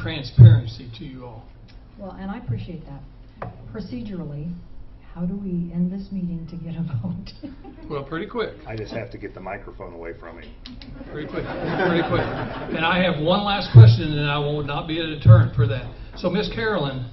transparency to you all. Well, and I appreciate that. Procedurally, how do we end this meeting to get a vote? Well, pretty quick. I just have to get the microphone away from him. Pretty quick. Pretty quick. And I have one last question, and I will not be a deterrent for that. So, Miss Carolyn,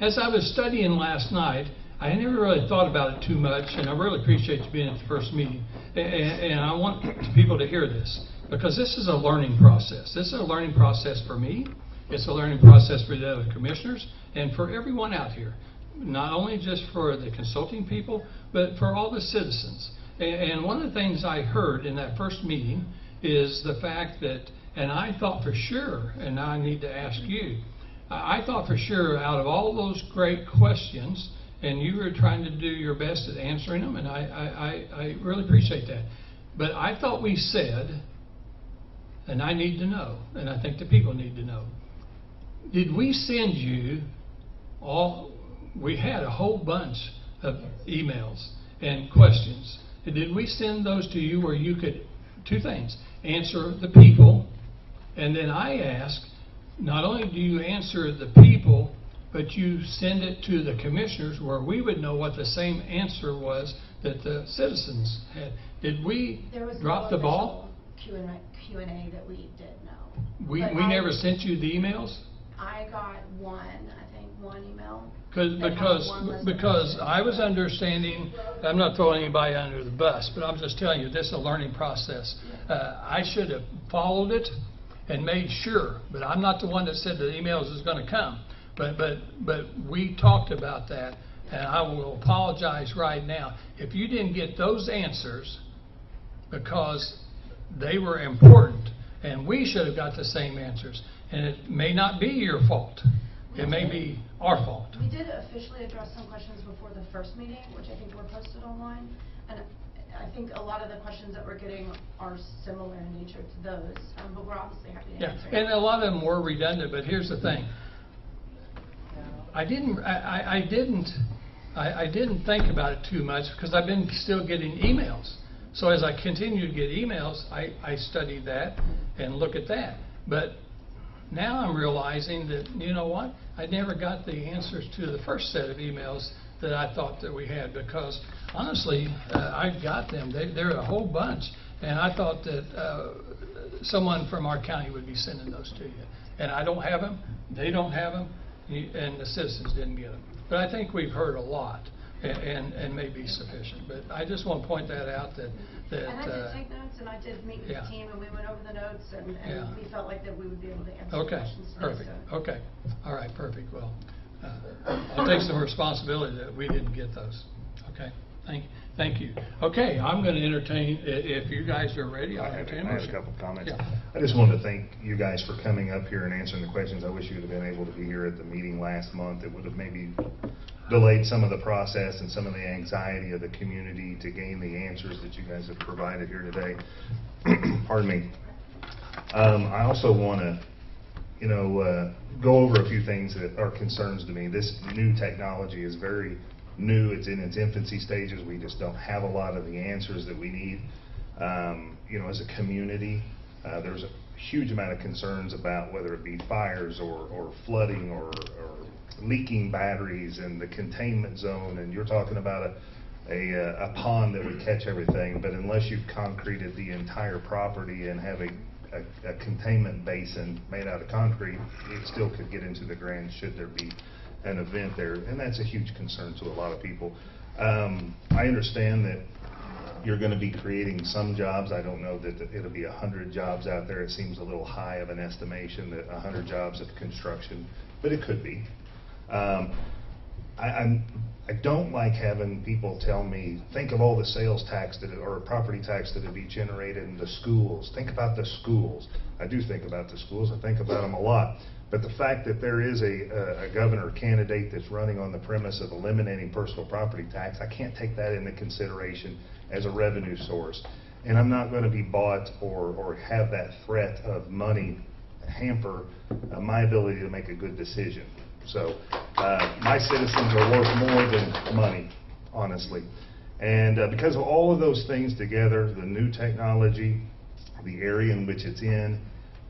as I was studying last night, I never really thought about it too much, and I really appreciate you being at the first meeting. And I want people to hear this, because this is a learning process. This is a learning process for me. It's a learning process for the other commissioners and for everyone out here. Not only just for the consulting people, but for all the citizens. And one of the things I heard in that first meeting is the fact that, and I thought for sure, and now I need to ask you, I thought for sure out of all those great questions, and you were trying to do your best at answering them, and I really appreciate that. But I thought we said, and I need to know, and I think the people need to know, did we send you all, we had a whole bunch of emails and questions. Did we send those to you where you could, two things, answer the people, and then I ask, not only do you answer the people, but you send it to the commissioners where we would know what the same answer was that the citizens had. Did we drop the ball? Q&A that we did, no. We never sent you the emails? I got one email. Because I was understanding, I'm not throwing anybody under the bus, but I'm just telling you, this is a learning process. I should have followed it and made sure, but I'm not the one that said the emails is going to come. But we talked about that, and I will apologize right now. If you didn't get those answers because they were important, and we should have got the same answers, and it may not be your fault. It may be our fault. We did officially address some questions before the first meeting, which I think were posted online, and I think a lot of the questions that we're getting are similar in nature to those, but we're obviously happy to answer. And a lot of them were redundant, but here's the thing. I didn't think about it too much because I've been still getting emails. So as I continue to get emails, I study that and look at that. But now I'm realizing that, you know what, I never got the answers to the first set of emails that I thought that we had, because honestly, I got them. They're a whole bunch, and I thought that someone from our county would be sending those to you. And I don't have them, they don't have them, and the citizens didn't get them. But I think we've heard a lot, and may be sufficient. But I just want to point that out that and I did take notes, and I did meet with the team, and we went over the notes, and we felt like that we would be able to answer the questions today. Perfect. Okay. All right, perfect. Well, I'll take some responsibility that we didn't get those. Okay. Thank you. Okay, I'm going to entertain, if you guys are ready, I'll entertain I have a couple of comments. Yeah. I just wanted to thank you guys for coming up here and answering the questions. I wish you would have been able to be here at the meeting last month. It would have maybe delayed some of the process and some of the anxiety of the community to gain the answers that you guys have provided here today. Pardon me. I also want to, go over a few things that are concerns to me. This new technology is very new. It's in its infancy stages. We just don't have a lot of the answers that we need. As a community, there's a huge amount of concerns about whether it be fires or flooding or leaking batteries and the containment zone. And you're talking about a pond that would catch everything, but unless you've concreted the entire property and have a containment basin made out of concrete, it still could get into the ground should there be an event there, and that's a huge concern to a lot of people. I understand that you're going to be creating some jobs. I don't know that it'll be 100 jobs out there. It seems a little high of an estimation, that 100 jobs of construction, but it could be. I don't like having people tell me, think of all the sales tax or property tax that would be generated in the schools. Think about the schools. I do think about the schools. I think about them a lot. But the fact that there is a governor candidate that's running on the premise of eliminating personal property tax, I can't take that into consideration as a revenue source. And I'm not going to be bought or have that threat of money hamper my ability to make a good decision. So my citizens are worth more than money, honestly. And because of all of those things together, the new technology, the area in which it's in,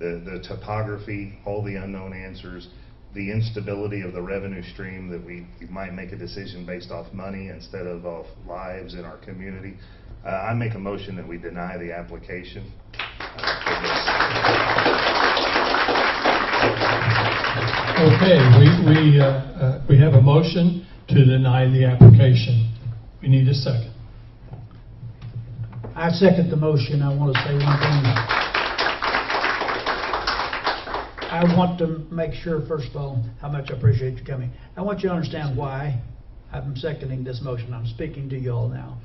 the topography, all the unknown answers, the instability of the revenue stream, that we might make a decision based off money instead of off lives in our community. I make a motion that we deny the application for this. Okay, we have a motion to deny the application. We need a second. I second the motion. I want to say one thing. I want to make sure, first of all, how much I appreciate you coming. I want you to understand why I'm seconding this motion. I'm speaking to you all now.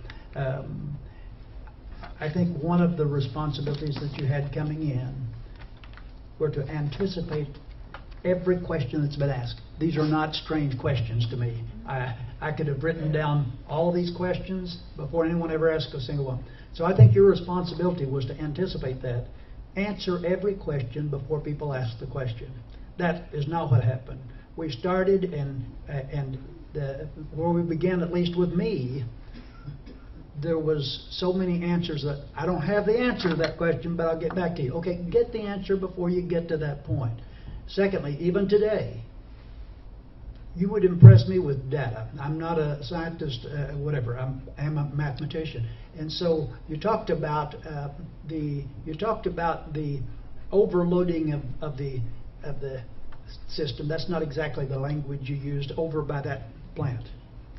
I think one of the responsibilities that you had coming in were to anticipate every question that's been asked. These are not strange questions to me. I could have written down all these questions before anyone ever asked a single one. So I think your responsibility was to anticipate that. Answer every question before people ask the question. That is not what happened. We started where we began, at least with me, there was so many answers that I don't have the answer to that question, but I'll get back to you. Okay, get the answer before you get to that point. Secondly, even today, you would impress me with data. I'm not a scientist, whatever. I'm a mathematician. And so you talked about the overloading of the system. That's not exactly the language you used over by that plant.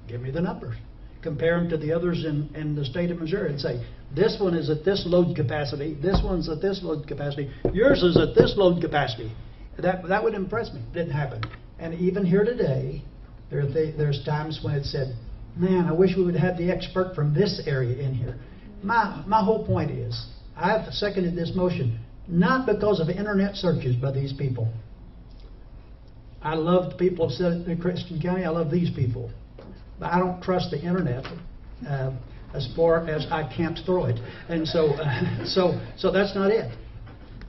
Give me the numbers. Compare them to the others in the state of Missouri and say, this one is at this load capacity, this one's at this load capacity, yours is at this load capacity. That would impress me. It didn't happen. And even here today, there's times when it said, man, I wish we would have the expert from this area in here. My whole point is, I've seconded this motion, not because of internet searches by these people. I love the people of Christian County. I love these people. But I don't trust the internet as far as I can't throw it. And so that's not it.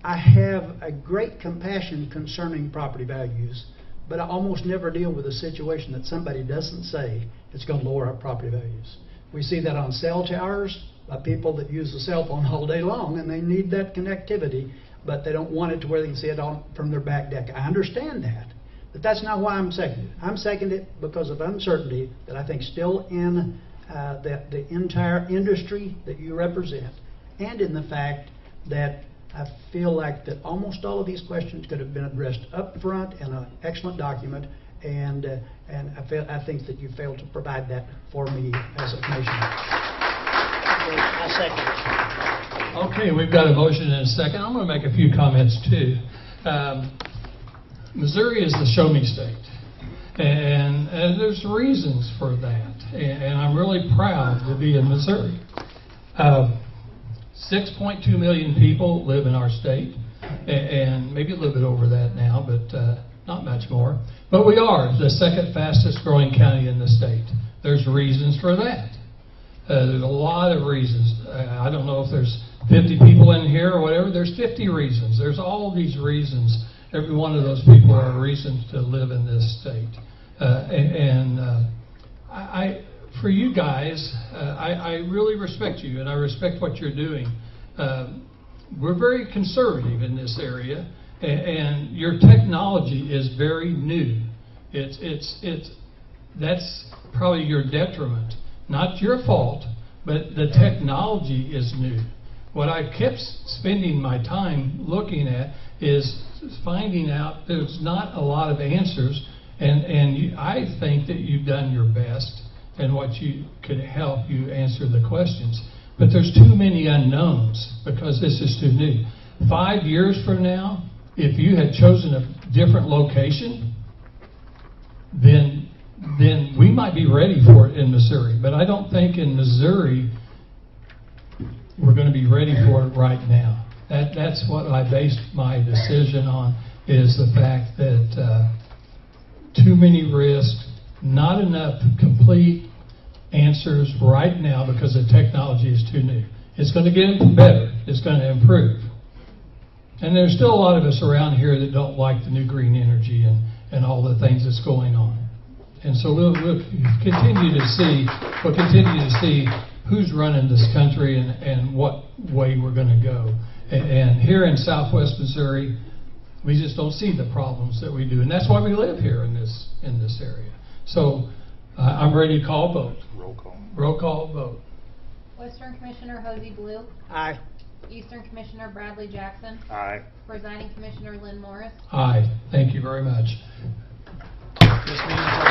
I have a great compassion concerning property values, but I almost never deal with a situation that somebody doesn't say it's going to lower our property values. We see that on cell towers by people that use the cell phone all day long, and they need that connectivity, but they don't want it to where they can see it from their back deck. I understand that, but that's not why I'm seconding it. I'm seconding it because of uncertainty that I think still in the entire industry that you represent, and in the fact that I feel like that almost all of these questions could have been addressed up front in an excellent document, and I think that you failed to provide that for me as a commissioner. I second. Okay, we've got a motion and a second. I'm going to make a few comments too. Missouri is the show me state, and there's reasons for that, and I'm really proud to be in Missouri. 6.2 million people live in our state, and maybe a little bit over that now, but not much more. But we are the second fastest growing county in the state. There's reasons for that. There's a lot of reasons. I don't know if there's 50 people in here or whatever. There's 50 reasons. There's all these reasons. Every one of those people are reasons to live in this state. For you guys, I really respect you, and I respect what you're doing. We're very conservative in this area, and your technology is very new. That's probably your detriment, not your fault, but the technology is new. What I kept spending my time looking at is finding out there's not a lot of answers, and I think that you've done your best and what you could help you answer the questions. But there's too many unknowns because this is too new. 5 years from now, if you had chosen a different location, then we might be ready for it in Missouri. But I don't think in Missouri we're going to be ready for it right now. That's what I based my decision on, is the fact that too many risks, not enough complete answers right now because the technology is too new. It's going to get better. It's going to improve. And there's still a lot of us around here that don't like the new green energy and all the things that's going on. And so we'll continue to see who's running this country and what way we're going to go. And here in Southwest Missouri, we just don't see the problems that we do, and that's why we live here in this area. So I'm ready to call a vote. Roll call. Roll call vote. Western Commissioner Hosey Blue. Aye. Eastern Commissioner Bradley Jackson. Aye. Presiding Commissioner Lynn Morris. Aye. Thank you very much. This meeting's